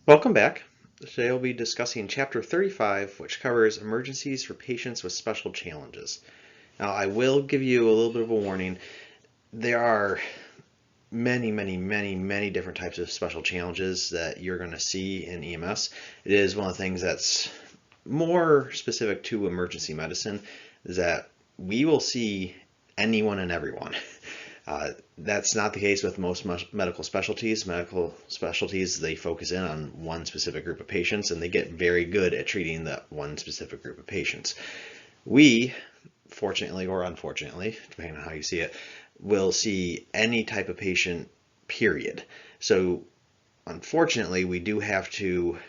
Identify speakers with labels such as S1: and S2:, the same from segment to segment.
S1: Welcome back. Today we'll be discussing Chapter 35, which covers emergencies for patients with special challenges. Now, I will give you a little bit of a warning. There are many different types of special challenges that you're going to see in EMS. It is one of the things that's more specific to emergency medicine, is that we will see anyone and everyone. That's not the case with most medical specialties. Medical specialties, they focus in on one specific group of patients and they get very good at treating that one specific group of patients. We, fortunately or unfortunately, depending on how you see it, will see any type of patient, period. So unfortunately, we do have to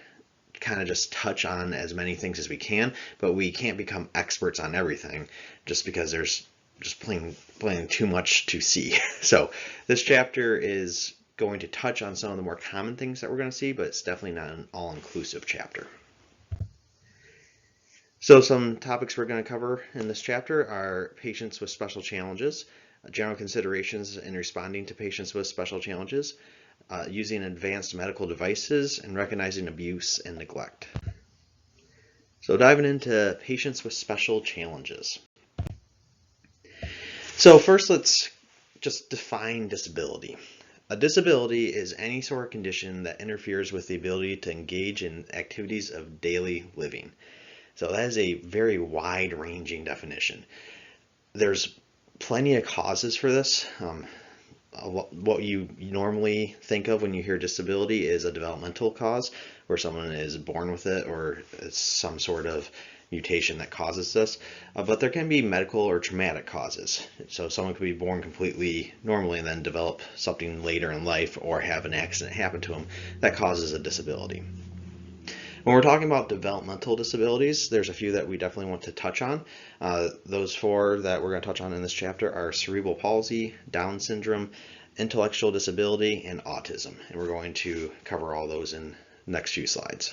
S1: kind of just touch on as many things as we can, but we can't become experts on everything just because there's just plain too much to see. So this chapter is going to touch on some of the more common things that we're going to see, but it's definitely not an all-inclusive chapter. So some topics we're going to cover in this chapter are patients with special challenges, general considerations in responding to patients with special challenges, using advanced medical devices, and recognizing abuse and neglect. So diving into patients with special challenges. So first, let's just define disability. A disability is any sort of condition that interferes with the ability to engage in activities of daily living. So that is a very wide-ranging definition. There's plenty of causes for this. What you normally think of when you hear disability is a developmental cause, where someone is born with it or it's some sort of mutation that causes this, but there can be medical or traumatic causes. So someone could be born completely normally and then develop something later in life or have an accident happen to them that causes a disability. When we're talking about developmental disabilities, there's a few that we definitely want to touch on. Those four that we're going to touch on in this chapter are cerebral palsy, Down syndrome, intellectual disability, and autism. And we're going to cover all those in the next few slides.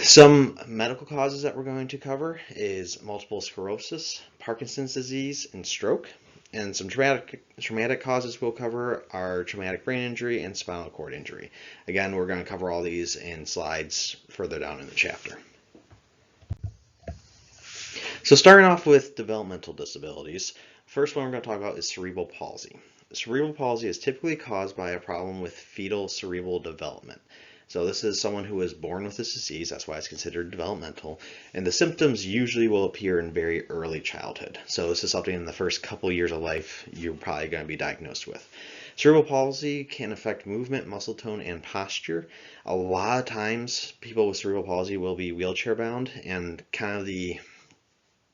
S1: Some medical causes that we're going to cover is multiple sclerosis, Parkinson's disease, and stroke. And some traumatic causes we'll cover are traumatic brain injury and spinal cord injury. Again, we're going to cover all these in slides further down in the chapter. So starting off with developmental disabilities, first one we're going to talk about is cerebral palsy. Cerebral palsy is typically caused by a problem with fetal cerebral development. So this is someone who was born with this disease, that's why it's considered developmental, and the symptoms usually will appear in very early childhood. So this is something in the first couple of years of life you're probably going to be diagnosed with. Cerebral palsy can affect movement, muscle tone, and posture. A lot of times people with cerebral palsy will be wheelchair bound, and kind of the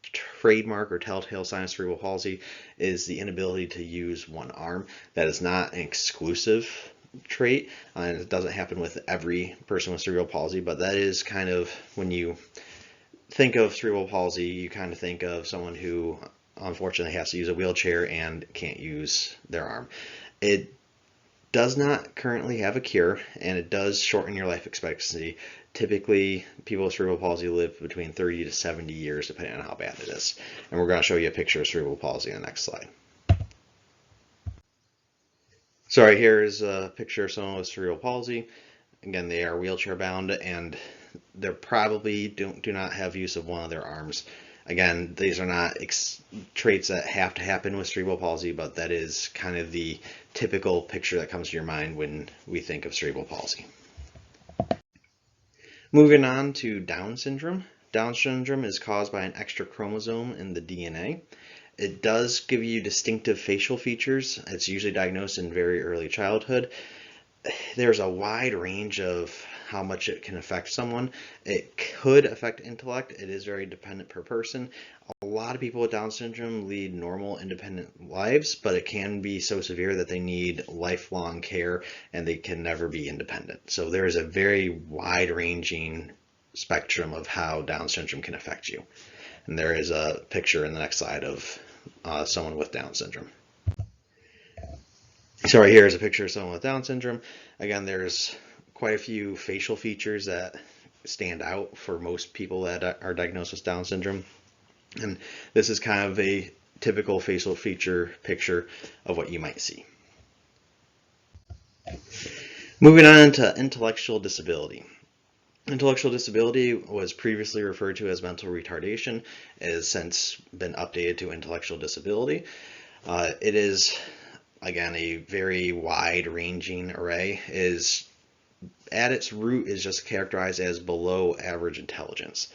S1: trademark or telltale sign of cerebral palsy is the inability to use one arm. That is not an exclusive trait, and it doesn't happen with every person with cerebral palsy, but that is kind of, when you think of cerebral palsy, you kind of think of someone who unfortunately has to use a wheelchair and can't use their arm. It does not currently have a cure, and it does shorten your life expectancy. Typically, people with cerebral palsy live between 30 to 70 years, depending on how bad it is. And we're going to show you a picture of cerebral palsy in the next slide. So right here is a picture of someone with cerebral palsy. Again, they are wheelchair bound and they probably do not have use of one of their arms. Again, these are not traits that have to happen with cerebral palsy, but that is kind of the typical picture that comes to your mind when we think of cerebral palsy. Moving on to Down syndrome. Down syndrome is caused by an extra chromosome in the DNA. It does give you distinctive facial features. It's usually diagnosed in very early childhood. There's a wide range of how much it can affect someone. It could affect intellect. It is very dependent per person. A lot of people with Down syndrome lead normal, independent lives, but it can be so severe that they need lifelong care and they can never be independent. So there is a very wide-ranging spectrum of how Down syndrome can affect you. And there is a picture in the next slide of someone with Down syndrome. So right here is a picture of someone with Down syndrome. Again, there's quite a few facial features that stand out for most people that are diagnosed with Down syndrome. And this is kind of a typical facial feature picture of what you might see. Moving on to intellectual disability. Intellectual disability was previously referred to as mental retardation. It has since been updated to intellectual disability. It is, again, a very wide-ranging array. At its root is just characterized as below average intelligence.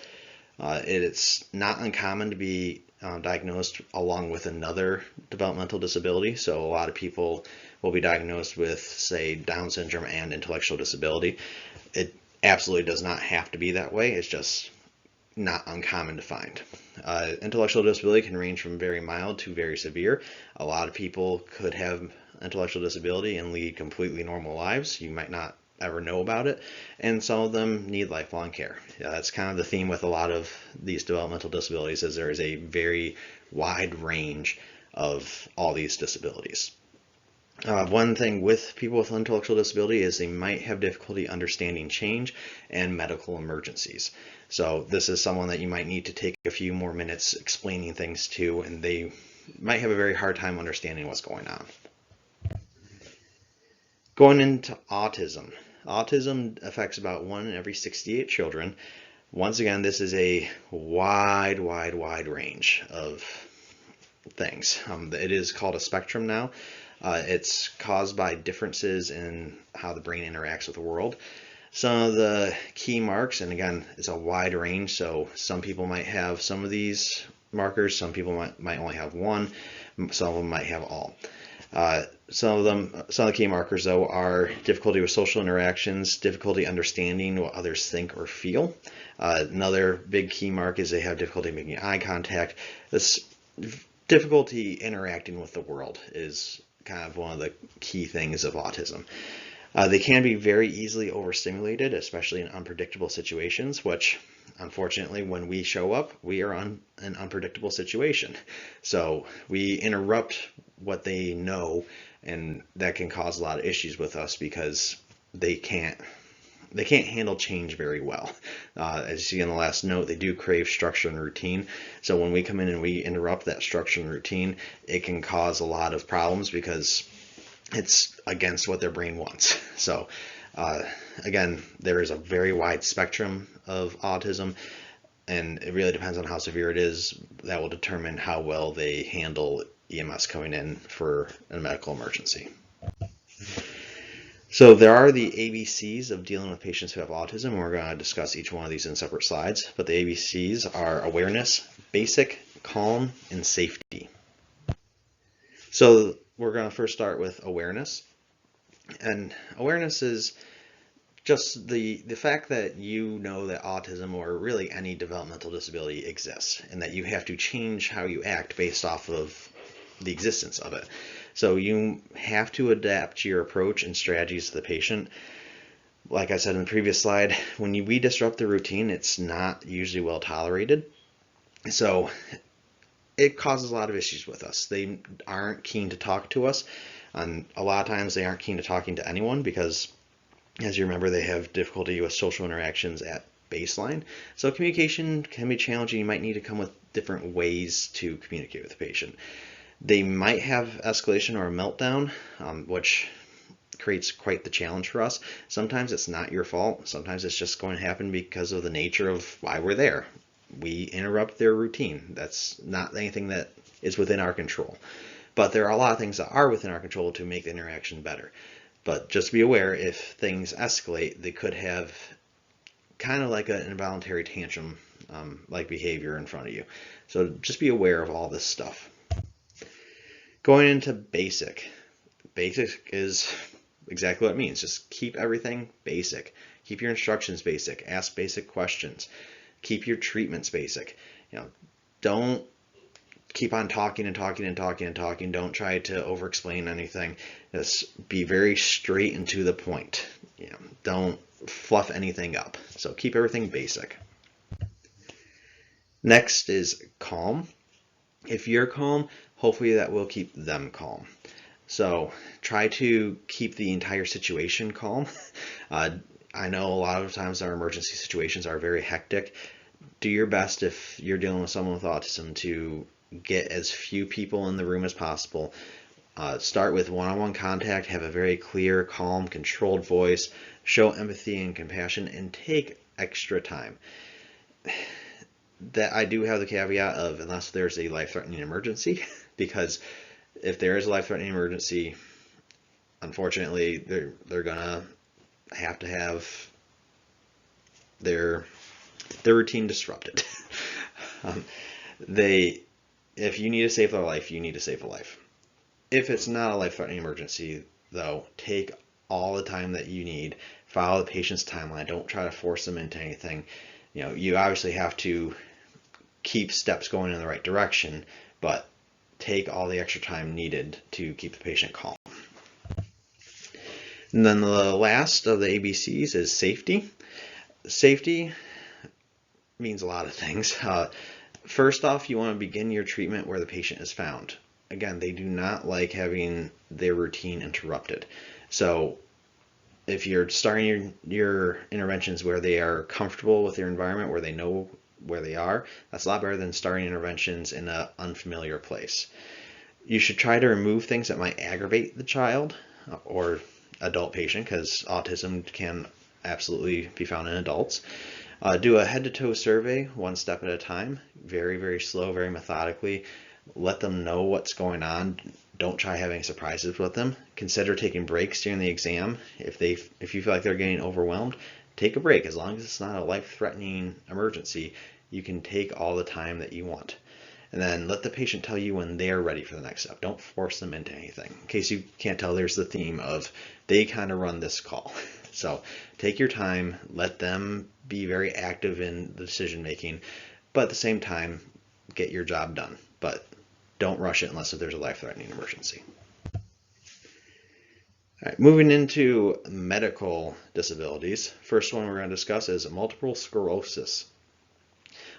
S1: It's not uncommon to be diagnosed along with another developmental disability. So a lot of people will be diagnosed with, say, Down syndrome and intellectual disability. It absolutely does not have to be that way. It's just not uncommon to find. Intellectual disability can range from very mild to very severe. A lot of people could have intellectual disability and lead completely normal lives. You might not ever know about it, and some of them need lifelong care. That's kind of the theme with a lot of these developmental disabilities, is there is a very wide range of all these disabilities. One thing with people with intellectual disability is they might have difficulty understanding change and medical emergencies. So this is someone that you might need to take a few more minutes explaining things to, and they might have a very hard time understanding what's going on. Going into autism. Autism affects about 1 in every 68 children. Once again, this is a wide range of things. It is called a spectrum now. It's caused by differences in how the brain interacts with the world. Some of the key marks, and again, it's a wide range, so some people might have some of these markers, some people might only have one, some of them might have all. Some of the key markers, though, are difficulty with social interactions, difficulty understanding what others think or feel. Another big key mark is they have difficulty making eye contact. This difficulty interacting with the world is kind of one of the key things of autism. They can be very easily overstimulated, especially in unpredictable situations, which unfortunately when we show up, we are in an unpredictable situation. So we interrupt what they know, and that can cause a lot of issues with us because they can't handle change very well. As you see in the last note, they do crave structure and routine. So when we come in and we interrupt that structure and routine, it can cause a lot of problems because it's against what their brain wants. So again, there is a very wide spectrum of autism, and it really depends on how severe it is. That will determine how well they handle EMS coming in for a medical emergency. So there are the ABCs of dealing with patients who have autism, and we're going to discuss each one of these in separate slides. But the ABCs are awareness, basic, calm, and safety. So we're going to first start with awareness. And awareness is just the fact that you know that autism, or really any developmental disability, exists, and that you have to change how you act based off of the existence of it. So you have to adapt your approach and strategies to the patient. Like I said in the previous slide, when we disrupt the routine, it's not usually well tolerated. So it causes a lot of issues with us. They aren't keen to talk to us, and a lot of times they aren't keen to talking to anyone because, as you remember, they have difficulty with social interactions at baseline. So communication can be challenging. You might need to come with different ways to communicate with the patient. They might have escalation or a meltdown, which creates quite the challenge for us. Sometimes it's not your fault. Sometimes it's just going to happen because of the nature of why we're there. We interrupt their routine. That's not anything that is within our control. But there are a lot of things that are within our control to make the interaction better. But just be aware, if things escalate, they could have kind of like an involuntary tantrum like behavior in front of you. So just be aware of all this stuff. Going into basic. Basic is exactly what it means. Just keep everything basic. Keep your instructions basic. Ask basic questions. Keep your treatments basic. Don't keep on talking and talking and talking and talking. Don't try to over-explain anything. Just be very straight and to the point. Don't fluff anything up. So keep everything basic. Next is calm. If you're calm, hopefully that will keep them calm. So try to keep the entire situation calm. I know a lot of times our emergency situations are very hectic. Do your best, if you're dealing with someone with autism, to get as few people in the room as possible. Start with one-on-one contact, have a very clear, calm, controlled voice, show empathy and compassion, and take extra time. That I do have the caveat of unless there's a life-threatening emergency, because if there is a life-threatening emergency, unfortunately, they're gonna have to have their routine disrupted. um, if you need to save their life, you need to save a life. If it's not a life-threatening emergency, though, take all the time that you need. Follow the patient's timeline. Don't try to force them into anything. You obviously have to keep steps going in the right direction, but take all the extra time needed to keep the patient calm. And then the last of the ABCs is safety. Safety means a lot of things. First off, you want to begin your treatment where the patient is found. Again, they do not like having their routine interrupted. So if you're starting your interventions where they are comfortable with their environment, where they know where they are, that's a lot better than starting interventions in an unfamiliar place. You should try to remove things that might aggravate the child or adult patient, because autism can absolutely be found in adults. Do a head-to-toe survey, one step at a time, very, very slow, very methodically. Let them know what's going on. Don't try having surprises with them. Consider taking breaks during the exam. If you feel like they're getting overwhelmed, take a break. As long as it's not a life-threatening emergency, you can take all the time that you want. And then let the patient tell you when they're ready for the next step. Don't force them into anything. In case you can't tell, there's the theme of they kind of run this call. So take your time, let them be very active in the decision making, but at the same time, get your job done. But don't rush it unless there's a life-threatening emergency. All right, moving into medical disabilities. First one we're going to discuss is multiple sclerosis.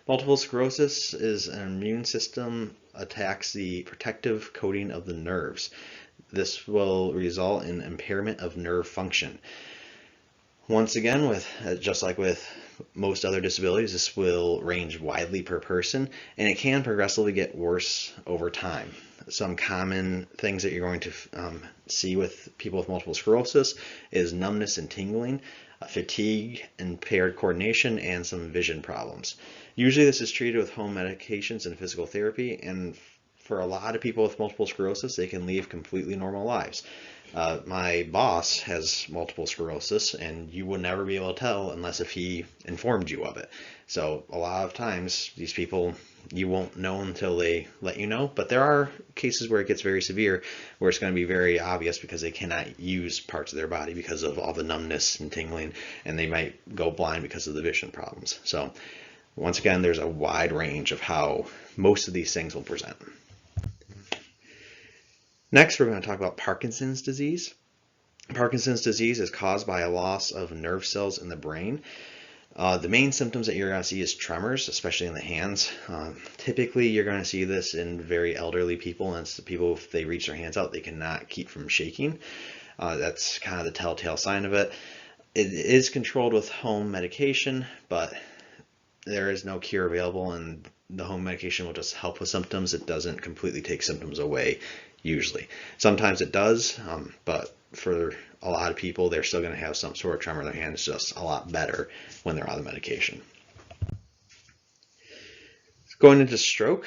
S1: Multiple sclerosis is an immune system attacks the protective coating of the nerves. This will result in impairment of nerve function. Once again, just like with most other disabilities, this will range widely per person, and it can progressively get worse over time. Some common things that you're going to see with people with multiple sclerosis is numbness and tingling, fatigue, impaired coordination, and some vision problems. Usually this is treated with home medications and physical therapy, and for a lot of people with multiple sclerosis, they can lead completely normal lives. My boss has multiple sclerosis, and you would never be able to tell unless if he informed you of it. So a lot of times, these people, you won't know until they let you know, but there are cases where it gets very severe, where it's going to be very obvious because they cannot use parts of their body because of all the numbness and tingling, and they might go blind because of the vision problems. So once again, there's a wide range of how most of these things will present. Next, we're going to talk about Parkinson's disease. Parkinson's disease is caused by a loss of nerve cells in the brain. The main symptoms that you're going to see is tremors, especially in the hands. Typically, you're going to see this in very elderly people, and it's the people, if they reach their hands out, they cannot keep from shaking. That's kind of the telltale sign of it. It is controlled with home medication, but there is no cure available, and the home medication will just help with symptoms. It doesn't completely take symptoms away, usually. Sometimes it does, but for a lot of people, they're still going to have some sort of tremor in their hand. It's just a lot better when they're on the medication. Going into stroke,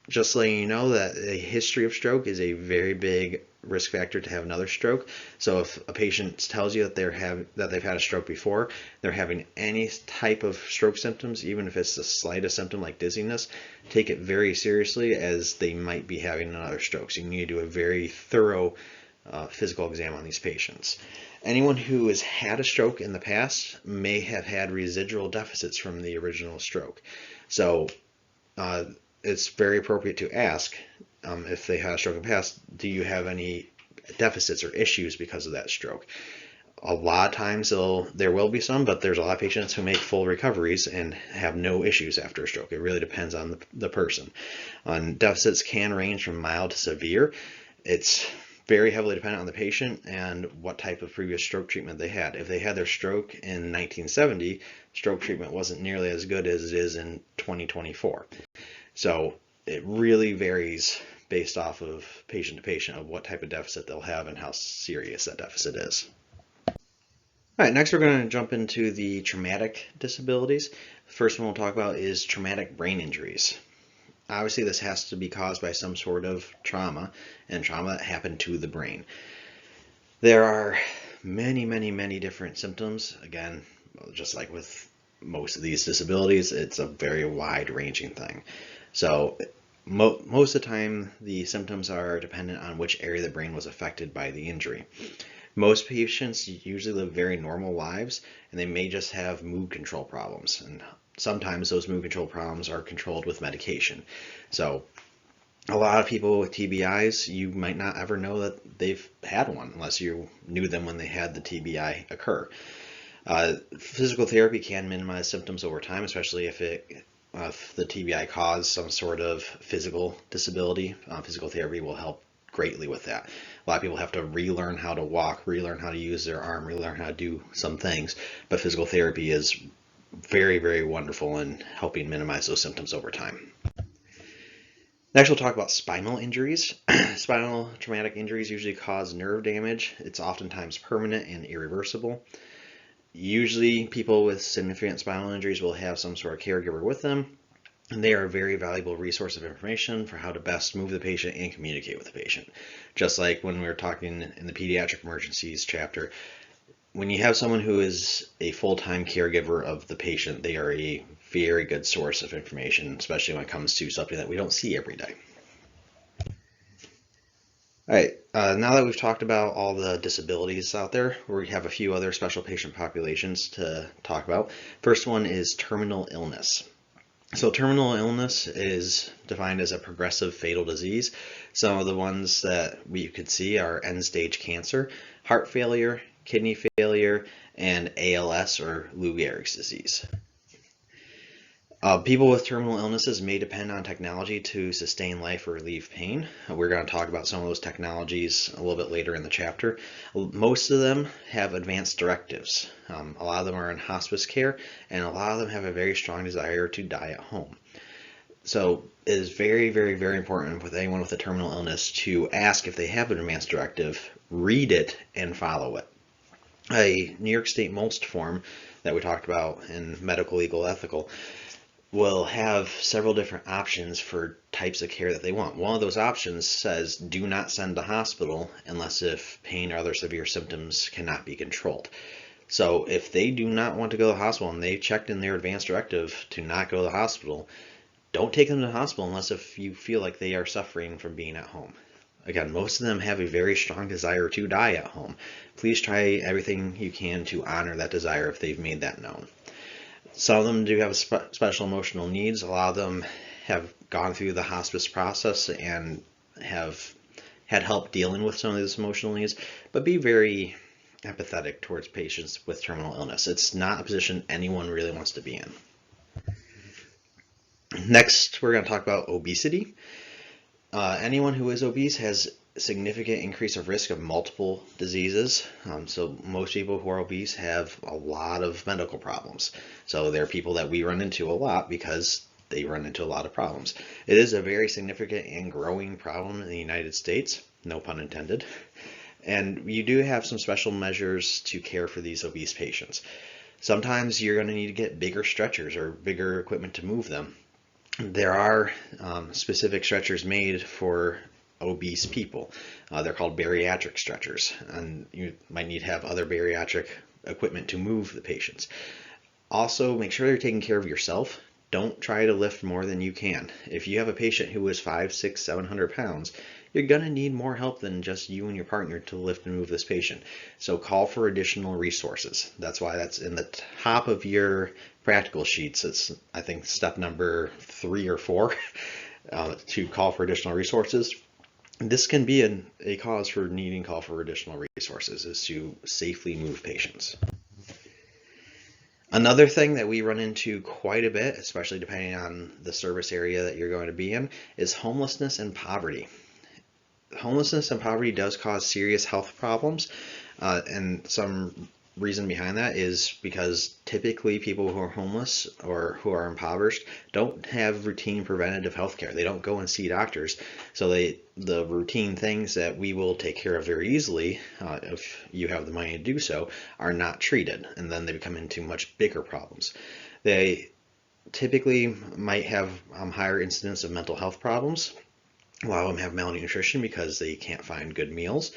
S1: just letting you know that a history of stroke is a very big risk factor to have another stroke. So if a patient tells you that they've had a stroke before, they're having any type of stroke symptoms, even if it's the slightest symptom like dizziness, take it very seriously, as they might be having another stroke. So you need to do a very thorough physical exam on these patients. Anyone who has had a stroke in the past may have had residual deficits from the original stroke. So it's very appropriate to ask if they had a stroke in the past, do you have any deficits or issues because of that stroke? A lot of times there will be some, but there's a lot of patients who make full recoveries and have no issues after a stroke. It really depends on the person. Deficits can range from mild to severe. It's very heavily dependent on the patient and what type of previous stroke treatment they had. If they had their stroke in 1970, stroke treatment wasn't nearly as good as it is in 2024. So it really varies based off of patient to patient of what type of deficit they'll have and how serious that deficit is. All right, next we're going to jump into the traumatic disabilities. The first one we'll talk about is traumatic brain injuries. Obviously, this has to be caused by some sort of trauma, and trauma that happened to the brain. There are many different symptoms. Again, just like with most of these disabilities, it's a very wide-ranging thing. So most of the time, the symptoms are dependent on which area of the brain was affected by the injury. Most patients usually live very normal lives, and they may just have mood control problems. And sometimes those mood control problems are controlled with medication. So a lot of people with TBIs, you might not ever know that they've had one unless you knew them when they had the TBI occur. Physical therapy can minimize symptoms over time, especially if the TBI caused some sort of physical disability. Physical therapy will help greatly with that. A lot of people have to relearn how to walk, relearn how to use their arm, relearn how to do some things, but physical therapy is very wonderful in helping minimize those symptoms over time. Next, we'll talk about spinal injuries. Spinal traumatic injuries usually cause nerve damage. It's oftentimes permanent and irreversible. Usually, people with significant spinal injuries will have some sort of caregiver with them, and they are a very valuable resource of information for how to best move the patient and communicate with the patient. Just like when we were talking in the pediatric emergencies chapter, when you have someone who is a full-time caregiver of the patient, they are a very good source of information, especially when it comes to something that we don't see every day. All right, now that we've talked about all the disabilities out there, we have a few other special patient populations to talk about. First one is terminal illness. So terminal illness is defined as a progressive fatal disease. Some of the ones that we could see are end-stage cancer, heart failure, kidney failure, and ALS or Lou Gehrig's disease. People with terminal illnesses may depend on technology to sustain life or relieve pain. We're going to talk about some of those technologies a little bit later in the chapter. Most of them have advanced directives. A lot of them are in hospice care, and a lot of them have a very strong desire to die at home. So it is very important with anyone with a terminal illness to ask if they have an advanced directive, read it, and follow it. A New York State MOLST form that we talked about in Medical, Legal, Ethical will have several different options for types of care that they want. One of those options says do not send to hospital unless if pain or other severe symptoms cannot be controlled. So if they do not want to go to the hospital and they checked in their advanced directive to not go to the hospital, don't take them to the hospital unless if you feel like they are suffering from being at home. Again, most of them have a very strong desire to die at home. Please try everything you can to honor that desire if they've made that known. Some of them do have special emotional needs. A lot of them have gone through the hospice process and have had help dealing with some of these emotional needs, but be very empathetic towards patients with terminal illness. It's not a position anyone really wants to be in. Next, we're going to talk about obesity. Anyone who is obese has a significant increase of risk of multiple diseases. So most people who are obese have a lot of medical problems. So they're people that we run into a lot because they run into a lot of problems. It is a very significant and growing problem in the United States, no pun intended. And you do have some special measures to care for these obese patients. Sometimes you're going to need to get bigger stretchers or bigger equipment to move them. There are specific stretchers made for obese people. They're called bariatric stretchers, and you might need to have other bariatric equipment to move the patients. Also, make sure you're taking care of yourself. Don't try to lift more than you can. If you have a patient who is 500, 600, 700 pounds, you're going to need more help than just you and your partner to lift and move this patient. So call for additional resources. That's why that's in the top of your practical sheets. It's, I think, step number 3 or 4 to call for additional resources. This can be a cause for needing call for additional resources, is to safely move patients. Another thing that we run into quite a bit, especially depending on the service area that you're going to be in, is homelessness and poverty. Homelessness and poverty does cause serious health problems, and some reason behind that is because typically people who are homeless or who are impoverished don't have routine preventative health care. They don't go and see doctors. So the routine things that we will take care of very easily, if you have the money to do so, are not treated. And then they become into much bigger problems. They typically might have higher incidence of mental health problems. A lot of them have malnutrition because they can't find good meals.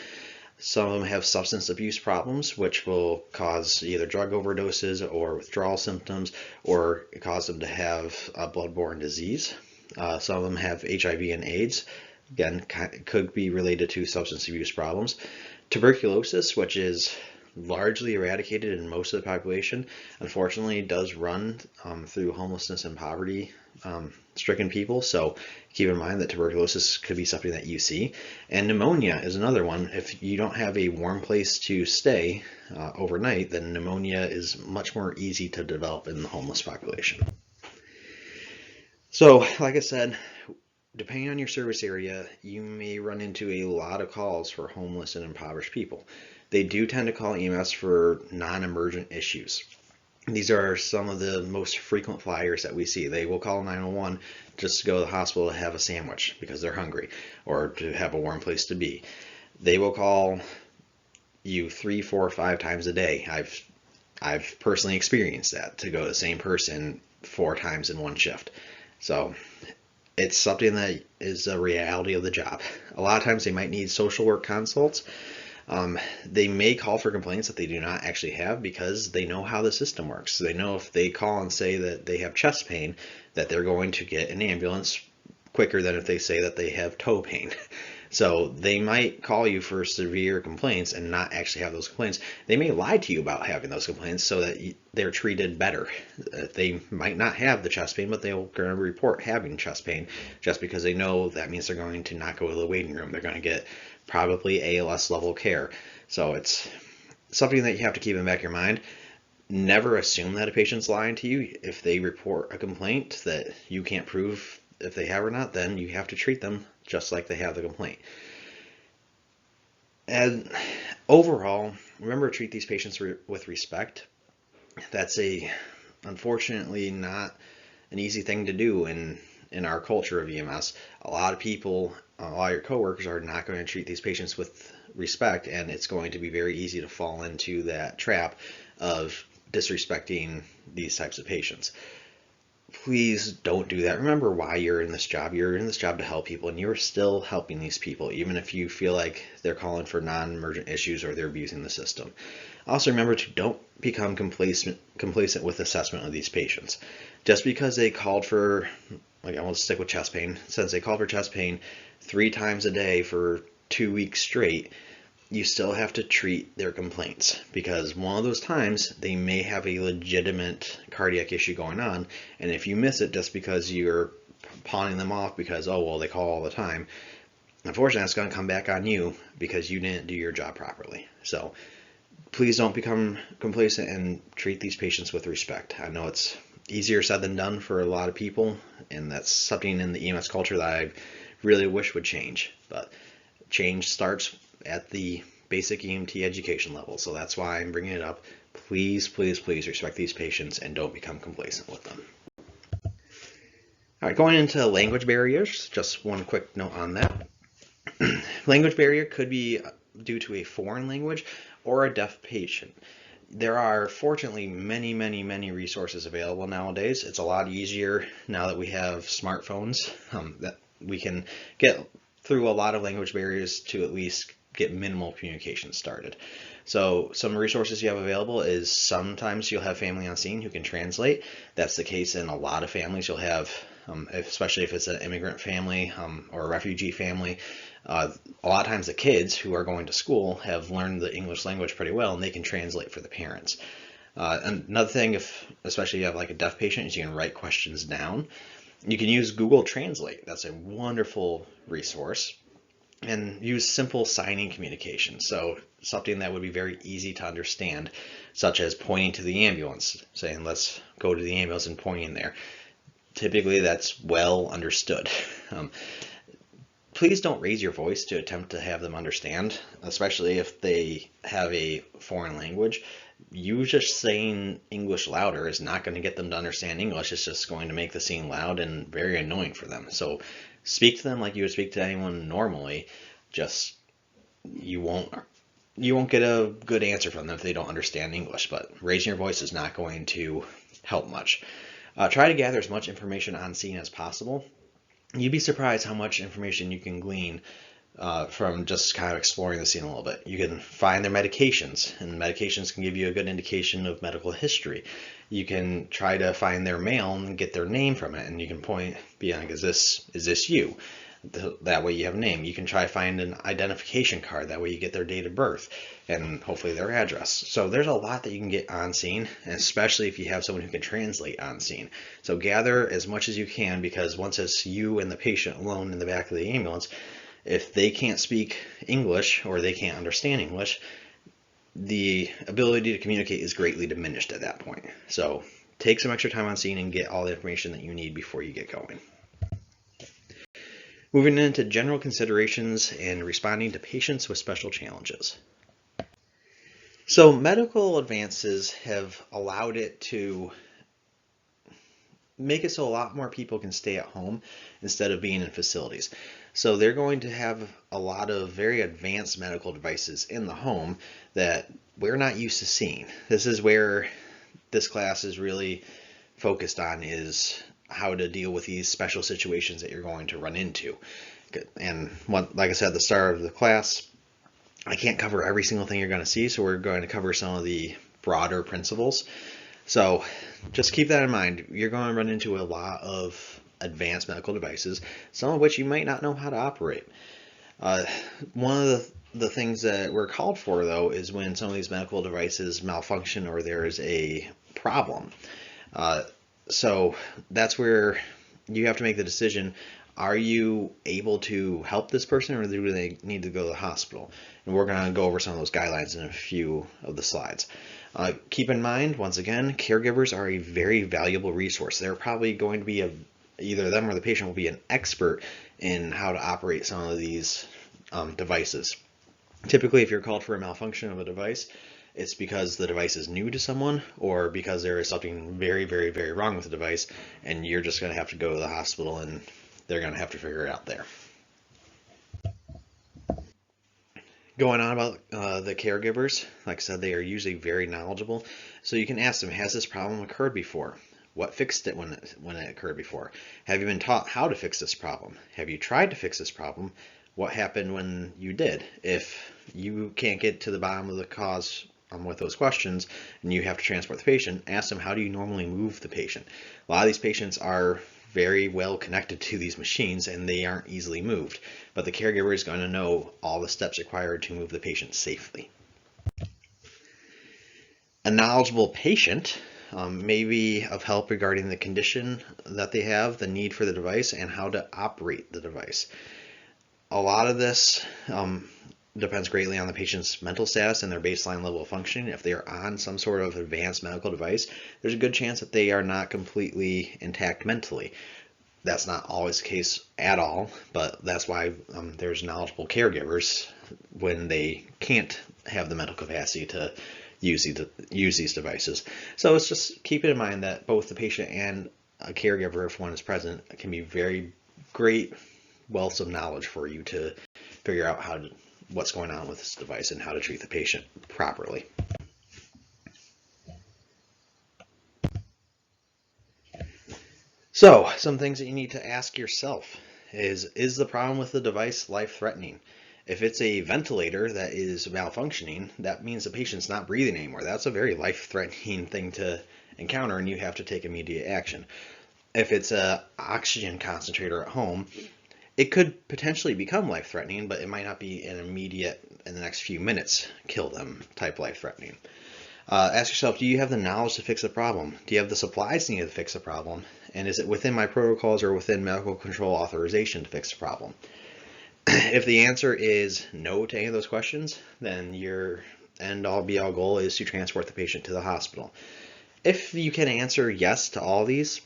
S1: Some of them have substance abuse problems, which will cause either drug overdoses or withdrawal symptoms, or cause them to have a bloodborne disease. Some of them have HIV and AIDS. Again, could be related to substance abuse problems. Tuberculosis, which is largely eradicated in most of the population, unfortunately does run through homelessness and poverty stricken people. So keep in mind that tuberculosis could be something that you see. And pneumonia is another one. If you don't have a warm place to stay overnight, then pneumonia is much more easy to develop in the homeless population. So, like I said, depending on your service area, you may run into a lot of calls for homeless and impoverished people. They do tend to call EMS for non-emergent issues. These are some of the most frequent flyers that we see. They will call 911 just to go to the hospital to have a sandwich because they're hungry or to have a warm place to be. They will call you 3, 4, 5 times a day. I've personally experienced that, to go to the same person 4 times in one shift. So it's something that is a reality of the job. A lot of times they might need social work consults. They may call for complaints that they do not actually have because they know how the system works. They know if they call and say that they have chest pain, that they're going to get an ambulance quicker than if they say that they have toe pain. So they might call you for severe complaints and not actually have those complaints. They may lie to you about having those complaints so that they're treated better. They might not have the chest pain, but they're going to report having chest pain just because they know that means they're going to not go to the waiting room. They're going to get probably ALS level care. So it's something that you have to keep in the back of your mind. Never assume that a patient's lying to you. If they report a complaint that you can't prove if they have or not, then you have to treat them just like they have the complaint. And overall, remember to treat these patients with respect. That's unfortunately not an easy thing to do in our culture of EMS. A lot of people, a lot of your coworkers are not going to treat these patients with respect, and it's going to be very easy to fall into that trap of disrespecting these types of patients. Please don't do that. Remember why you're in this job. You're in this job to help people, and you're still helping these people, even if you feel like they're calling for non-emergent issues or they're abusing the system. Also remember to don't become complacent with assessment of these patients. Just because they called for, like, I want to stick with chest pain, since they called for chest pain 3 times a day for 2 weeks straight, you still have to treat their complaints, because one of those times they may have a legitimate cardiac issue going on, and if you miss it just because you're pawning them off because, oh, well, they call all the time, unfortunately that's going to come back on you because you didn't do your job properly. So please don't become complacent and treat these patients with respect. I know it's easier said than done for a lot of people, and that's something in the EMS culture that I really wish would change, but change starts at the basic EMT education level. So that's why I'm bringing it up. Please, please, please respect these patients and don't become complacent with them. All right, going into language barriers, just one quick note on that. Language barrier could be due to a foreign language or a deaf patient. There are fortunately many, many, many resources available nowadays. It's a lot easier now that we have smartphones that we can get through a lot of language barriers to at least get minimal communication started. So some resources you have available is sometimes you'll have family on scene who can translate. That's the case in a lot of families. You'll have, especially if it's an immigrant family or a refugee family, a lot of times the kids who are going to school have learned the English language pretty well, and they can translate for the parents. Another thing, especially if you have like a deaf patient, is you can write questions down. You can use Google Translate. That's a wonderful resource. And use simple signing communication. So something that would be very easy to understand, such as pointing to the ambulance, saying, let's go to the ambulance, and pointing there. Typically that's well understood. Please don't raise your voice to attempt to have them understand, especially if they have a foreign language. You just saying English louder is not going to get them to understand English. It's just going to make the scene loud and very annoying for them. So speak to them like you would speak to anyone normally. Just you won't get a good answer from them if they don't understand English, but raising your voice is not going to help much. Try to gather as much information on scene as possible. You'd be surprised how much information you can glean from just kind of exploring the scene a little bit. You can find their medications, and medications can give you a good indication of medical history. You can try to find their mail and get their name from it, and you can be like, is this you? That way you have a name. You can try to find an identification card. That way you get their date of birth and hopefully their address. So there's a lot that you can get on scene, and especially if you have someone who can translate on scene. So gather as much as you can, because once it's you and the patient alone in the back of the ambulance, if they can't speak English or they can't understand English, the ability to communicate is greatly diminished at that point. So take some extra time on scene and get all the information that you need before you get going. Moving into general considerations and responding to patients with special challenges. So medical advances have allowed it to make it so a lot more people can stay at home instead of being in facilities. So they're going to have a lot of very advanced medical devices in the home that we're not used to seeing. This is where this class is really focused on, is how to deal with these special situations that you're going to run into. And like I said at the start of the class, I can't cover every single thing you're going to see, so we're going to cover some of the broader principles. So just keep that in mind. You're going to run into a lot of advanced medical devices, some of which you might not know how to operate. One of the things that we're called for, though, is when some of these medical devices malfunction or there's a problem. So that's where you have to make the decision. Are you able to help this person, or do they need to go to the hospital? And we're going to go over some of those guidelines in a few of the slides. Keep in mind, once again, caregivers are a very valuable resource. They're probably going to be either them or the patient will be an expert in how to operate some of these devices. Typically, if you're called for a malfunction of a device, it's because the device is new to someone, or because there is something very, very, very wrong with the device, and you're just going to have to go to the hospital and they're going to have to figure it out there. Going on about the caregivers, like I said, they are usually very knowledgeable. So you can ask them, has this problem occurred before? What fixed it when it occurred before? Have you been taught how to fix this problem? Have you tried to fix this problem? What happened when you did? If you can't get to the bottom of the cause with those questions and you have to transport the patient, ask them, how do you normally move the patient? A lot of these patients are very well connected to these machines and they aren't easily moved, but the caregiver is going to know all the steps required to move the patient safely. A knowledgeable patient may be of help regarding the condition that they have, the need for the device, and how to operate the device. A lot of this depends greatly on the patient's mental status and their baseline level of functioning. If they are on some sort of advanced medical device, there's a good chance that they are not completely intact mentally. That's not always the case at all, but that's why there's knowledgeable caregivers when they can't have the mental capacity to use these devices. So it's just keep it in mind that both the patient and a caregiver, if one is present, can be very great wealths of knowledge for you to figure out what's going on with this device and how to treat the patient properly. So some things that you need to ask yourself is the problem with the device life-threatening? If it's a ventilator that is malfunctioning, that means the patient's not breathing anymore. That's a very life-threatening thing to encounter, and you have to take immediate action. If it's an oxygen concentrator at home, it could potentially become life-threatening, but it might not be an immediate, in the next few minutes, kill them type life-threatening. Ask yourself, do you have the knowledge to fix the problem? Do you have the supplies needed to fix the problem? And is it within my protocols or within medical control authorization to fix the problem? If the answer is no to any of those questions, then your end-all be-all goal is to transport the patient to the hospital. If you can answer yes to all these,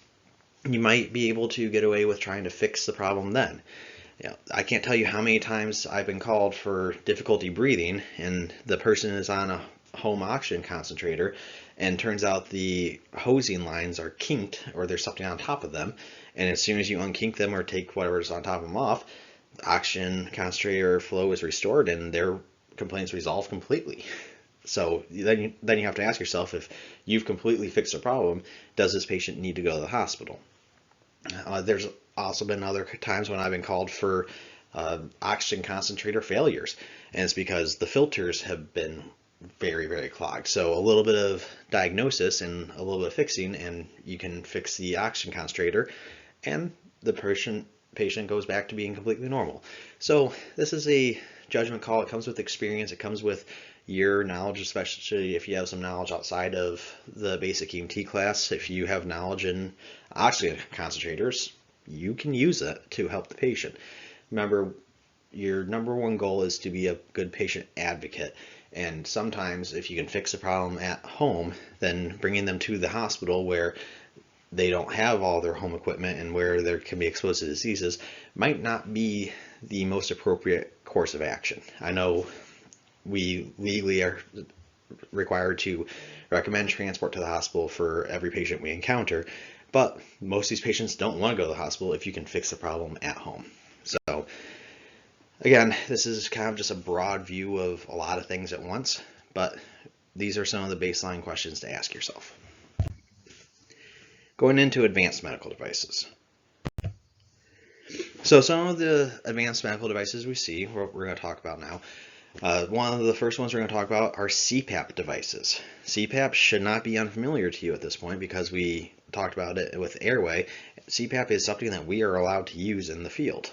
S1: you might be able to get away with trying to fix the problem then. I can't tell you how many times I've been called for difficulty breathing and the person is on a home oxygen concentrator, and turns out the hosing lines are kinked or there's something on top of them, and as soon as you unkink them or take whatever's on top of them off, the oxygen concentrator flow is restored and their complaints resolved completely. So then you have to ask yourself, if you've completely fixed the problem, does this patient need to go to the hospital? There's also been other times when I've been called for oxygen concentrator failures, and it's because the filters have been very, very clogged. So a little bit of diagnosis and a little bit of fixing, and you can fix the oxygen concentrator, and the patient goes back to being completely normal. So this is a judgment call. It comes with experience. It comes with your knowledge, especially if you have some knowledge outside of the basic EMT class. If you have knowledge in oxygen concentrators, you can use it to help the patient. Remember, your number one goal is to be a good patient advocate. And sometimes if you can fix a problem at home, then bringing them to the hospital where they don't have all their home equipment and where they can be exposed to diseases might not be the most appropriate course of action. I know we legally are required to recommend transport to the hospital for every patient we encounter, but most of these patients don't want to go to the hospital if you can fix the problem at home. So again, this is kind of just a broad view of a lot of things at once, but these are some of the baseline questions to ask yourself. Going into advanced medical devices. So some of the advanced medical devices we see, we're going to talk about now. One of the first ones we're going to talk about are CPAP devices. CPAP should not be unfamiliar to you at this point because we talked about it with airway. CPAP is something that we are allowed to use in the field.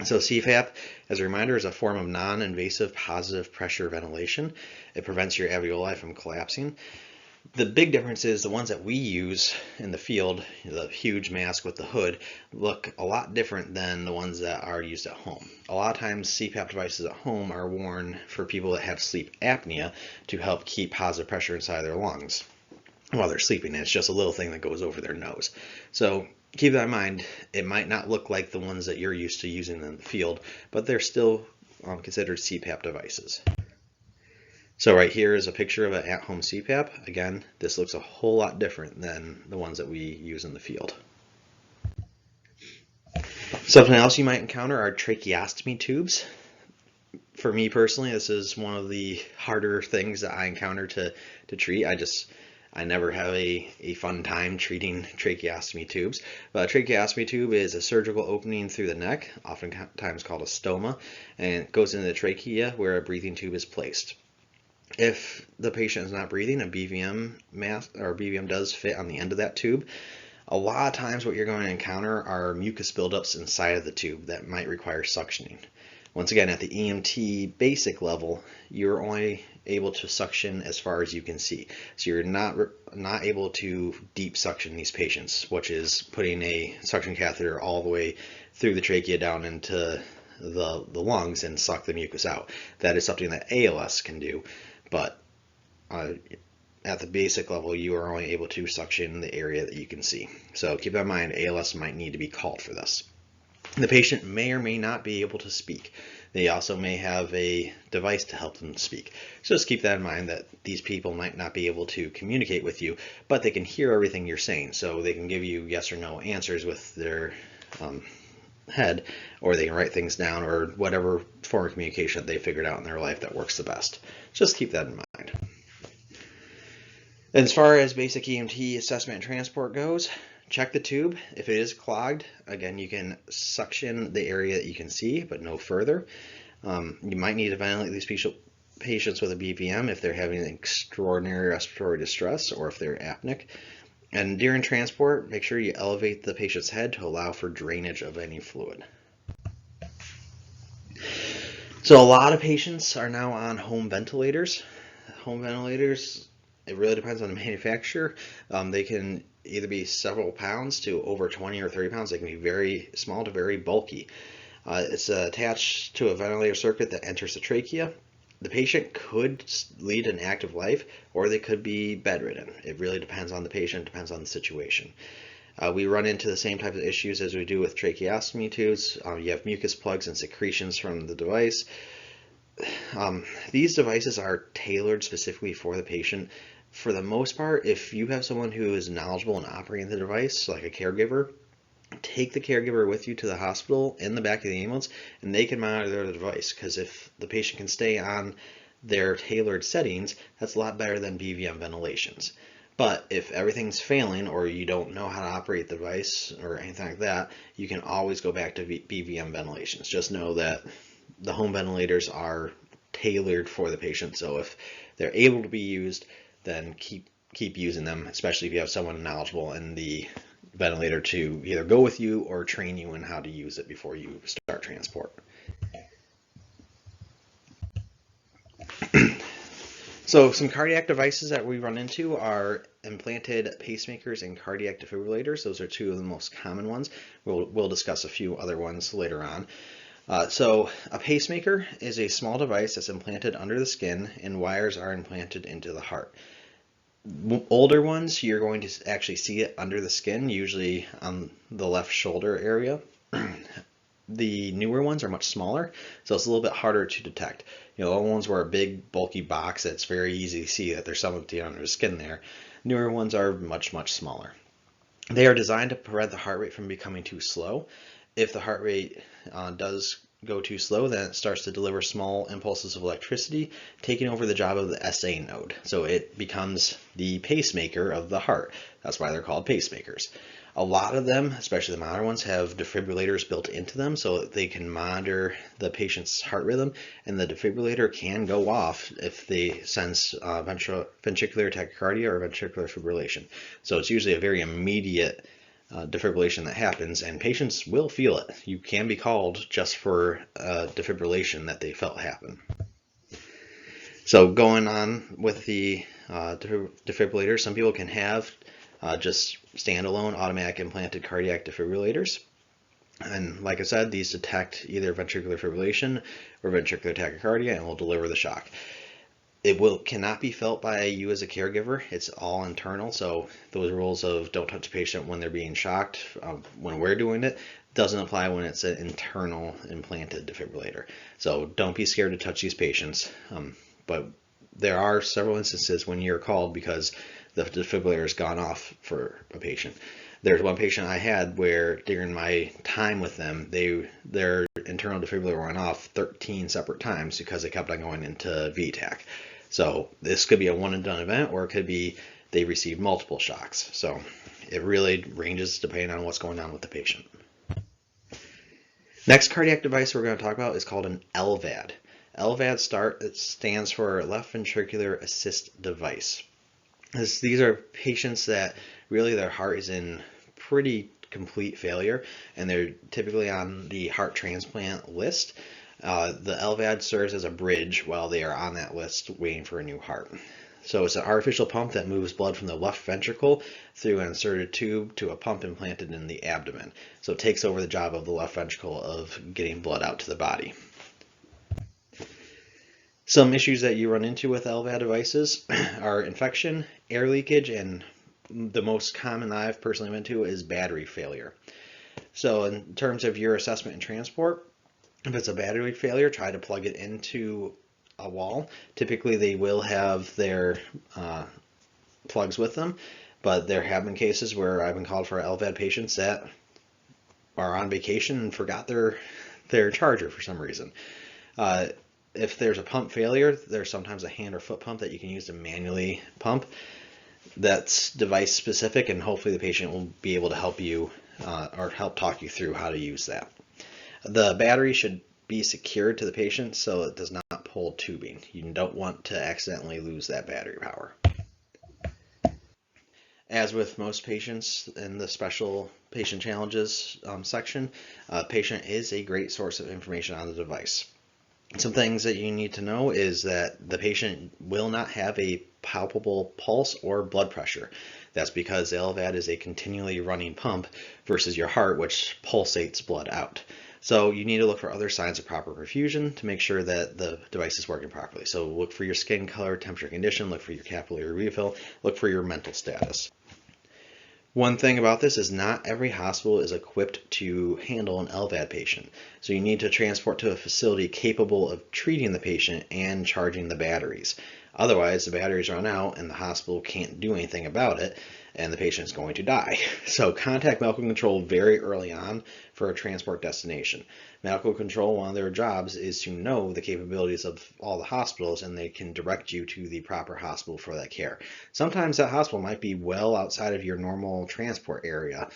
S1: So CPAP, as a reminder, is a form of non-invasive positive pressure ventilation. It prevents your alveoli from collapsing. The big difference is the ones that we use in the field, the huge mask with the hood, look a lot different than the ones that are used at home. A lot of times CPAP devices at home are worn for people that have sleep apnea to help keep positive pressure inside their lungs while they're sleeping. It's just a little thing that goes over their nose. So keep that in mind. It might not look like the ones that you're used to using in the field, but they're still considered CPAP devices. So right here is a picture of an at-home CPAP. Again, this looks a whole lot different than the ones that we use in the field. Something else you might encounter are tracheostomy tubes. For me personally, this is one of the harder things that I encounter to treat. I never have a fun time treating tracheostomy tubes. But a tracheostomy tube is a surgical opening through the neck, oftentimes called a stoma, and it goes into the trachea where a breathing tube is placed. If the patient is not breathing, a BVM mask or BVM does fit on the end of that tube. A lot of times what you're going to encounter are mucus buildups inside of the tube that might require suctioning. Once again, at the EMT basic level, you're only able to suction as far as you can see. So you're not able to deep suction these patients, which is putting a suction catheter all the way through the trachea down into the lungs and suck the mucus out. That is something that ALS can do, but at the basic level, you are only able to suction the area that you can see. So keep that in mind, ALS might need to be called for this. The patient may or may not be able to speak. They also may have a device to help them speak. So just keep that in mind, that these people might not be able to communicate with you, but they can hear everything you're saying. So they can give you yes or no answers with their head, or they can write things down, or whatever form of communication that they figured out in their life that works the best. Just keep that in mind. As far as basic EMT assessment and transport goes, check the tube. If it is clogged, again, you can suction the area that you can see, but no further. You might need to ventilate these patients with a BVM if they're having extraordinary respiratory distress or if they're apneic. And during transport, make sure you elevate the patient's head to allow for drainage of any fluid. So a lot of patients are now on home ventilators. Home ventilators, it really depends on the manufacturer. They can either be several pounds to over 20 or 30 pounds. They can be very small to very bulky. It's attached to a ventilator circuit that enters the trachea. The patient could lead an active life, or they could be bedridden. It really depends on the patient, depends on the situation. We run into the same type of issues as we do with tracheostomy tubes. You have mucus plugs and secretions from the device. These devices are tailored specifically for the patient. For the most part, if you have someone who is knowledgeable in operating the device, like a caregiver, take the caregiver with you to the hospital in the back of the ambulance, and they can monitor the device, because if the patient can stay on their tailored settings, that's a lot better than BVM ventilations. But if everything's failing or you don't know how to operate the device or anything like that, you can always go back to BVM ventilations. Just know that the home ventilators are tailored for the patient, so if they're able to be used, then keep using them, especially if you have someone knowledgeable in the ventilator to either go with you or train you in how to use it before you start transport. So some cardiac devices that we run into are implanted pacemakers and cardiac defibrillators. Those are two of the most common ones. We'll discuss a few other ones later on. So a pacemaker is a small device that's implanted under the skin, and wires are implanted into the heart. Older ones, you're going to actually see it under the skin, usually on the left shoulder area. The newer ones are much smaller, so it's a little bit harder to detect. The old ones were a big, bulky box that's very easy to see that there's something under the skin there. Newer ones are much, much smaller. They are designed to prevent the heart rate from becoming too slow. If the heart rate does go too slow, then it starts to deliver small impulses of electricity, taking over the job of the SA node. So it becomes the pacemaker of the heart. That's why they're called pacemakers. A lot of them, especially the modern ones, have defibrillators built into them so that they can monitor the patient's heart rhythm, and the defibrillator can go off if they sense ventricular tachycardia or ventricular fibrillation. So it's usually a very immediate defibrillation that happens, and patients will feel it. You can be called just for defibrillation that they felt happen. So going on with the defibrillator, some people can have just standalone automatic implanted cardiac defibrillators. And like I said, these detect either ventricular fibrillation or ventricular tachycardia and will deliver the shock. It cannot be felt by you as a caregiver. It's all internal. So those rules of don't touch the patient when they're being shocked, when we're doing it, doesn't apply when it's an internal implanted defibrillator. So don't be scared to touch these patients. But there are several instances when you're called because the defibrillator has gone off for a patient. There's one patient I had where during my time with them, their internal defibrillator went off 13 separate times because they kept on going into VTAC. So this could be a one and done event, or it could be they received multiple shocks. So it really ranges depending on what's going on with the patient. Next cardiac device we're going to talk about is called an LVAD. LVAD stands for left ventricular assist device. These are patients that really their heart is in pretty complete failure, and they're typically on the heart transplant list. The LVAD serves as a bridge while they are on that list waiting for a new heart. So it's an artificial pump that moves blood from the left ventricle through an inserted tube to a pump implanted in the abdomen. So it takes over the job of the left ventricle of getting blood out to the body. Some issues that you run into with LVAD devices are infection, air leakage, and the most common that I've personally been to is battery failure. So in terms of your assessment and transport, if it's a battery failure, try to plug it into a wall. Typically they will have their plugs with them, but there have been cases where I've been called for LVAD patients that are on vacation and forgot their charger for some reason. If there's a pump failure, there's sometimes a hand or foot pump that you can use to manually pump. That's device specific, and hopefully the patient will be able to help you or help talk you through how to use that. The battery should be secured to the patient so it does not pull tubing. You don't want to accidentally lose that battery power. As with most patients in the special patient challenges section, patient is a great source of information on the device. Some things that you need to know is that the patient will not have a palpable pulse or blood pressure. That's because the LVAD is a continually running pump versus your heart, which pulsates blood out. So you need to look for other signs of proper perfusion to make sure that the device is working properly. So look for your skin color, temperature, condition, look for your capillary refill, look for your mental status. One thing about this is not every hospital is equipped to handle an LVAD patient. So you need to transport to a facility capable of treating the patient and charging the batteries. Otherwise, the batteries run out and the hospital can't do anything about it and the patient's going to die. So contact medical control very early on for a transport destination. Medical control, one of their jobs is to know the capabilities of all the hospitals, and they can direct you to the proper hospital for that care. Sometimes that hospital might be well outside of your normal transport area.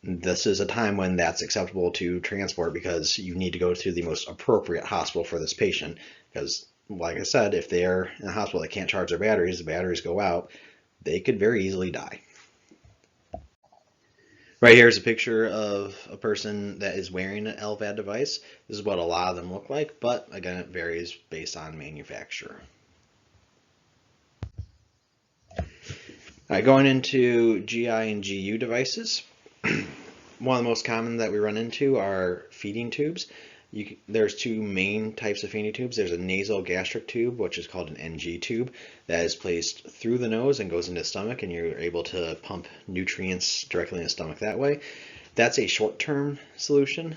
S1: This is a time when that's acceptable to transport because you need to go to the most appropriate hospital for this patient. Because, like I said, if they're in a hospital that can't charge their batteries, the batteries go out, they could very easily die. Right here is a picture of a person that is wearing an LVAD device. This is what a lot of them look like, but again, it varies based on manufacturer. All right, going into GI and GU devices. One of the most common that we run into are feeding tubes. There's two main types of feeding tubes. There's a nasal gastric tube, which is called an NG tube, that is placed through the nose and goes into the stomach, and you're able to pump nutrients directly in the stomach that way. That's a short-term solution.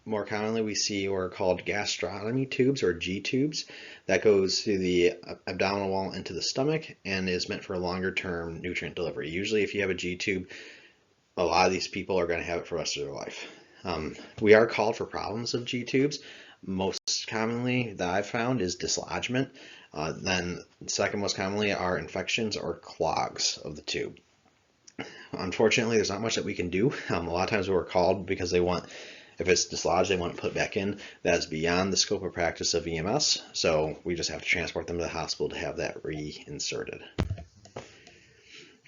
S1: More commonly, we see what are called gastrostomy tubes or G tubes. That goes through the abdominal wall into the stomach and is meant for a longer-term nutrient delivery. Usually, if you have a G tube, a lot of these people are going to have it for the rest of their life. We are called for problems of G tubes. Most commonly that I've found is dislodgement. Then second most commonly are infections or clogs of the tube. Unfortunately, there's not much that we can do. A lot of times we're called because they want, if it's dislodged, they want to put it back in. That's beyond the scope of practice of EMS, so we just have to transport them to the hospital to have that reinserted.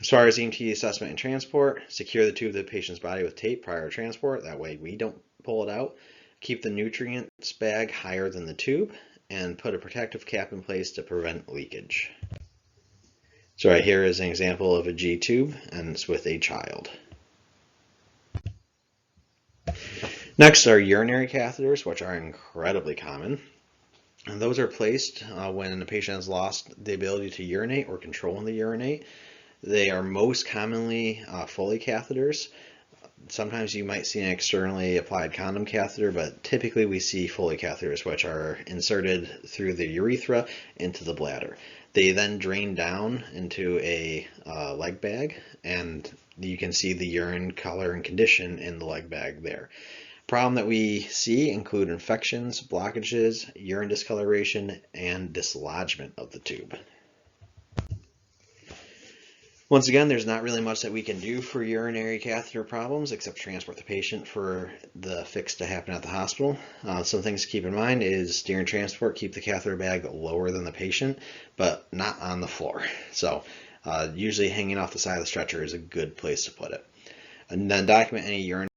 S1: As far as EMT assessment and transport, secure the tube to the patient's body with tape prior to transport. That way we don't pull it out. Keep the nutrients bag higher than the tube and put a protective cap in place to prevent leakage. So right here is an example of a G tube, and it's with a child. Next are urinary catheters, which are incredibly common. And those are placed when the patient has lost the ability to urinate or control in the urinate. They are most commonly Foley catheters. Sometimes you might see an externally applied condom catheter, but typically we see Foley catheters, which are inserted through the urethra into the bladder. They then drain down into a leg bag, and you can see the urine color and condition in the leg bag there. Problem that we see include infections, blockages, urine discoloration, and dislodgement of the tube. Once again, there's not really much that we can do for urinary catheter problems except transport the patient for the fix to happen at the hospital. Some things to keep in mind is during transport, keep the catheter bag lower than the patient, but not on the floor. So usually hanging off the side of the stretcher is a good place to put it. And then document any urine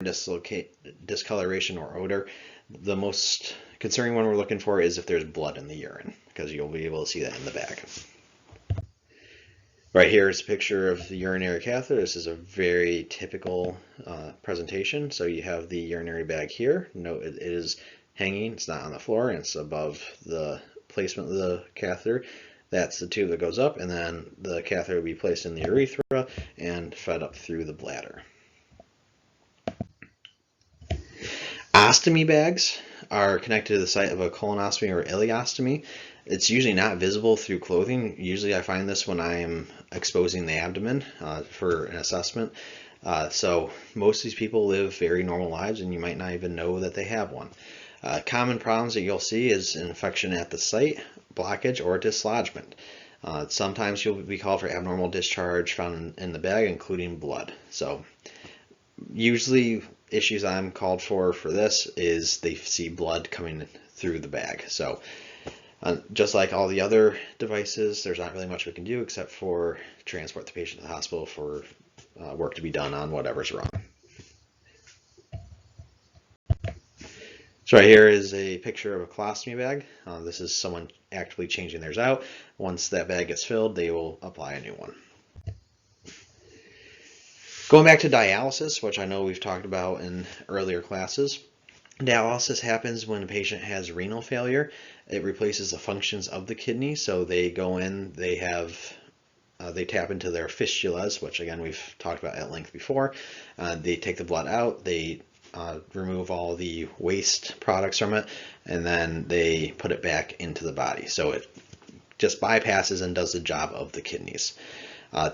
S1: discoloration or odor. The most concerning one we're looking for is if there's blood in the urine, because you'll be able to see that in the bag. Right here is a picture of the urinary catheter. This is a very typical presentation. So you have the urinary bag here. Note it is hanging, it's not on the floor, and it's above the placement of the catheter. That's the tube that goes up, and then the catheter will be placed in the urethra and fed up through the bladder. Ostomy bags are connected to the site of a colonostomy or ileostomy. It's usually not visible through clothing. Usually I find this when I am exposing the abdomen for an assessment. So most of these people live very normal lives and you might not even know that they have one. Common problems that you'll see is an infection at the site, blockage, or dislodgement. Sometimes you'll be called for abnormal discharge found in the bag, including blood. So usually issues I'm called for this is they see blood coming through the bag. So just like all the other devices, there's not really much we can do except for transport the patient to the hospital for work to be done on whatever's wrong. So right here is a picture of a colostomy bag. This is someone actively changing theirs out. Once that bag gets filled, they will apply a new one. Going back to dialysis, which I know we've talked about in earlier classes. Dialysis happens when a patient has renal failure. It replaces the functions of the kidney, so they go in, they have they tap into their fistulas, which again we've talked about at length before. They take the blood out, they remove all the waste products from it, and then they put it back into the body. So it just bypasses and does the job of the kidneys.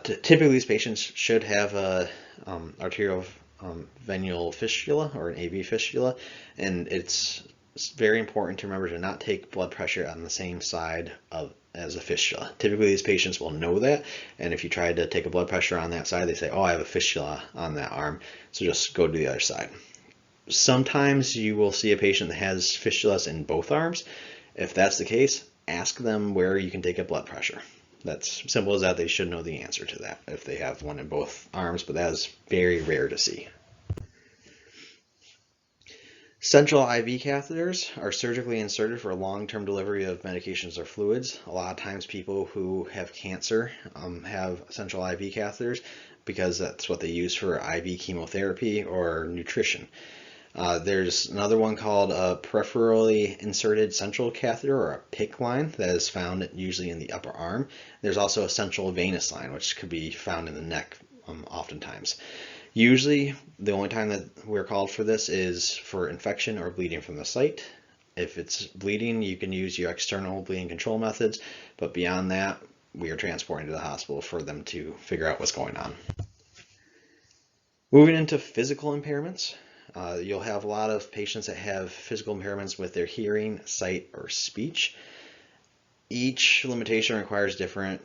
S1: Typically, these patients should have a arterial venular fistula or an AV fistula, and it's very important to remember to not take blood pressure on the same side as a fistula. Typically, these patients will know that, and if you try to take a blood pressure on that side, they say, "Oh, I have a fistula on that arm," so just go to the other side. Sometimes you will see a patient that has fistulas in both arms. If that's the case, ask them where you can take a blood pressure. That's simple as that. They should know the answer to that if they have one in both arms, but that is very rare to see. Central IV catheters are surgically inserted for long-term delivery of medications or fluids. A lot of times people who have cancer have central IV catheters because that's what they use for IV chemotherapy or nutrition. There's another one called a peripherally inserted central catheter, or a PICC line, that is found usually in the upper arm. There's also a central venous line, which could be found in the neck oftentimes. Usually, the only time that we're called for this is for infection or bleeding from the site. If it's bleeding, you can use your external bleeding control methods, but beyond that, we are transporting to the hospital for them to figure out what's going on. Moving into physical impairments. You'll have a lot of patients that have physical impairments with their hearing, sight, or speech. Each limitation requires different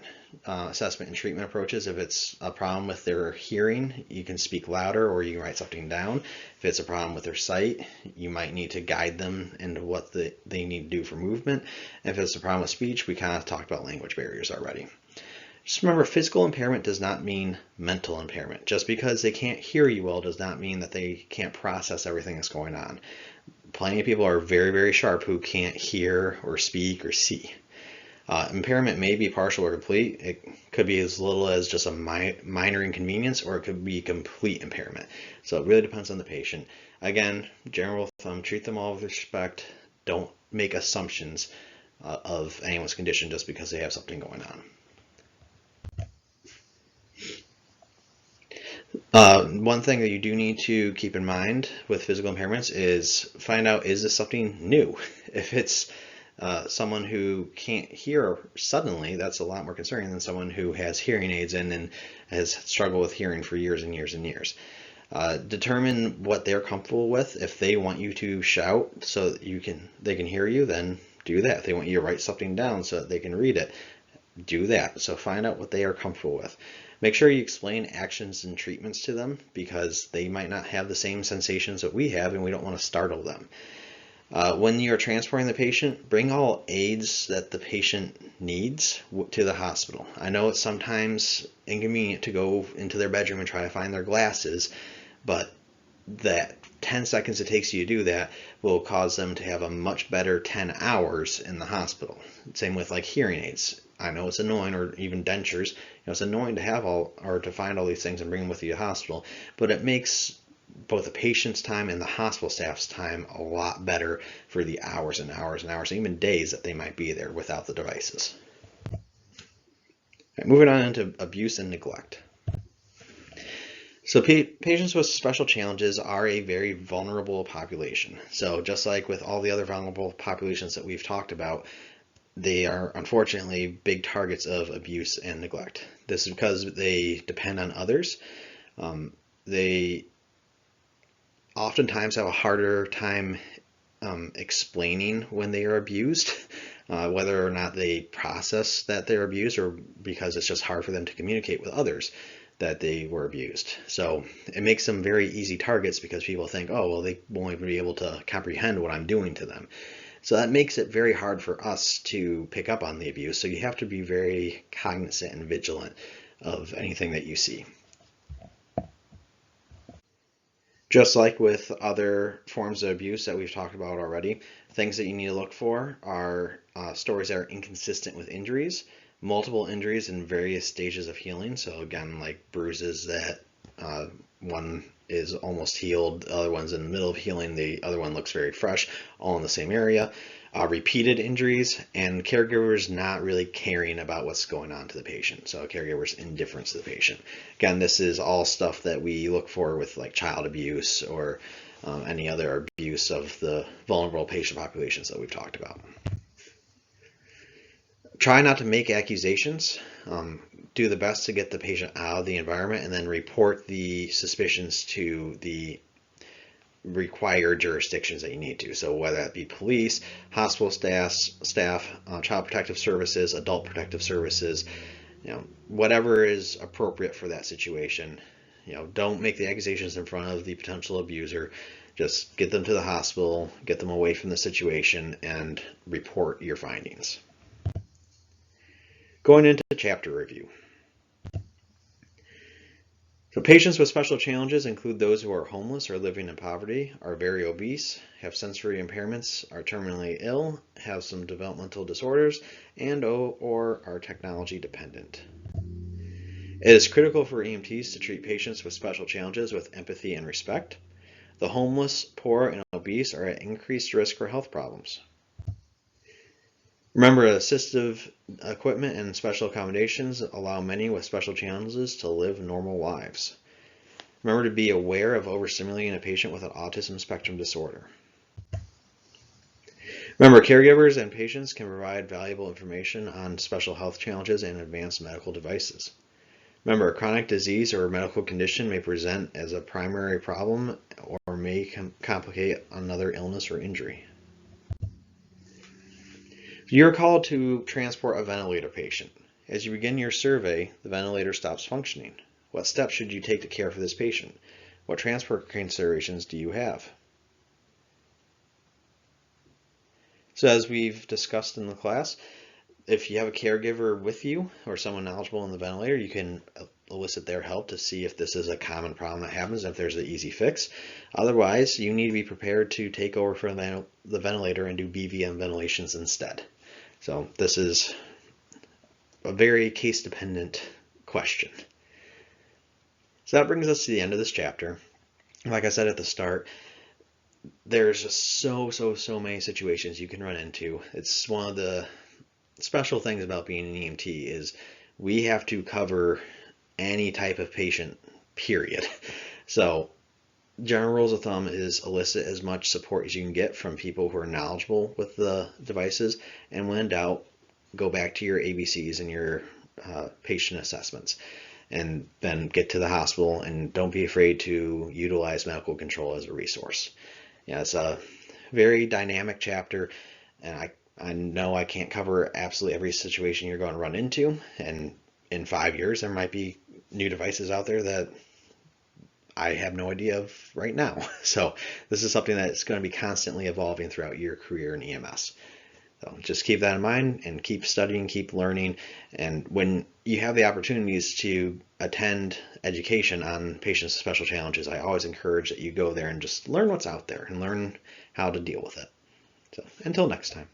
S1: assessment and treatment approaches. If it's a problem with their hearing, you can speak louder or you can write something down. If it's a problem with their sight, you might need to guide them into what they need to do for movement. If it's a problem with speech, we kind of talked about language barriers already. Just remember, physical impairment does not mean mental impairment. Just because they can't hear you well does not mean that they can't process everything that's going on. Plenty of people are very, very sharp who can't hear or speak or see. Impairment may be partial or complete. It could be as little as just a minor inconvenience, or it could be complete impairment. So it really depends on the patient. Again, general thumb, treat them all with respect. Don't make assumptions of anyone's condition just because they have something going on. One thing that you do need to keep in mind with physical impairments is find out, is this something new? If it's someone who can't hear suddenly, that's a lot more concerning than someone who has hearing aids in and has struggled with hearing for years and years and years. Determine what they're comfortable with. If they want you to shout so that they can hear you, then do that. If they want you to write something down so that they can read it, do that. So find out what they are comfortable with. Make sure you explain actions and treatments to them, because they might not have the same sensations that we have and we don't want to startle them. When you're transporting the patient, bring all aids that the patient needs to the hospital. I know it's sometimes inconvenient to go into their bedroom and try to find their glasses, but that 10 seconds it takes you to do that will cause them to have a much better 10 hours in the hospital. Same with like hearing aids. I know it's annoying, or even dentures. It's annoying to have to find all these things and bring them with you to the hospital, but it makes both the patient's time and the hospital staff's time a lot better for the hours and hours and hours, and even days that they might be there without the devices. Right, moving on into abuse and neglect. So patients with special challenges are a very vulnerable population. So just like with all the other vulnerable populations that we've talked about, they are unfortunately big targets of abuse and neglect. This is because they depend on others. They oftentimes have a harder time explaining when they are abused, whether or not they process that they're abused, or because it's just hard for them to communicate with others that they were abused. So it makes them very easy targets, because people think, oh, well, they won't even be able to comprehend what I'm doing to them. So that makes it very hard for us to pick up on the abuse. So you have to be very cognizant and vigilant of anything that you see. Just like with other forms of abuse that we've talked about already, things that you need to look for are stories that are inconsistent with injuries, multiple injuries in various stages of healing. So again, like bruises that one is almost healed, the other one's in the middle of healing, the other one looks very fresh, all in the same area. Repeated injuries, and caregivers not really caring about what's going on to the patient. So caregivers' indifference to the patient. Again, this is all stuff that we look for with like child abuse or any other abuse of the vulnerable patient populations that we've talked about. Try not to make accusations. Do the best to get the patient out of the environment, and then report the suspicions to the required jurisdictions that you need to. So whether that be police, hospital staff, child protective services, adult protective services, whatever is appropriate for that situation. Don't make the accusations in front of the potential abuser. Just get them to the hospital, get them away from the situation, and report your findings. Going into the chapter review. So patients with special challenges include those who are homeless or living in poverty, are very obese, have sensory impairments, are terminally ill, have some developmental disorders, and or are technology dependent. It is critical for EMTs to treat patients with special challenges with empathy and respect. The homeless, poor, and obese are at increased risk for health problems. Remember, assistive equipment and special accommodations allow many with special challenges to live normal lives. Remember to be aware of overstimulating a patient with an autism spectrum disorder. Remember, caregivers and patients can provide valuable information on special health challenges and advanced medical devices. Remember, a chronic disease or medical condition may present as a primary problem or may complicate another illness or injury. You're called to transport a ventilator patient. As you begin your survey, the ventilator stops functioning. What steps should you take to care for this patient? What transport considerations do you have? So as we've discussed in the class, if you have a caregiver with you or someone knowledgeable in the ventilator, you can elicit their help to see if this is a common problem that happens, if there's an easy fix. Otherwise, you need to be prepared to take over from the ventilator and do BVM ventilations instead. So this is a very case-dependent question. So that brings us to the end of this chapter. Like I said at the start, there's just so many situations you can run into. It's one of the special things about being an EMT is we have to cover any type of patient, period. So general rules of thumb is elicit as much support as you can get from people who are knowledgeable with the devices, and when in doubt, go back to your ABCs and your patient assessments, and then get to the hospital, and don't be afraid to utilize medical control as a resource. It's a very dynamic chapter, and I know I can't cover absolutely every situation you're going to run into, and in 5 years there might be new devices out there that I have no idea of right now. So this is something that's going to be constantly evolving throughout your career in EMS. So just keep that in mind and keep studying, keep learning. And when you have the opportunities to attend education on patients with special challenges, I always encourage that you go there and just learn what's out there and learn how to deal with it. So until next time.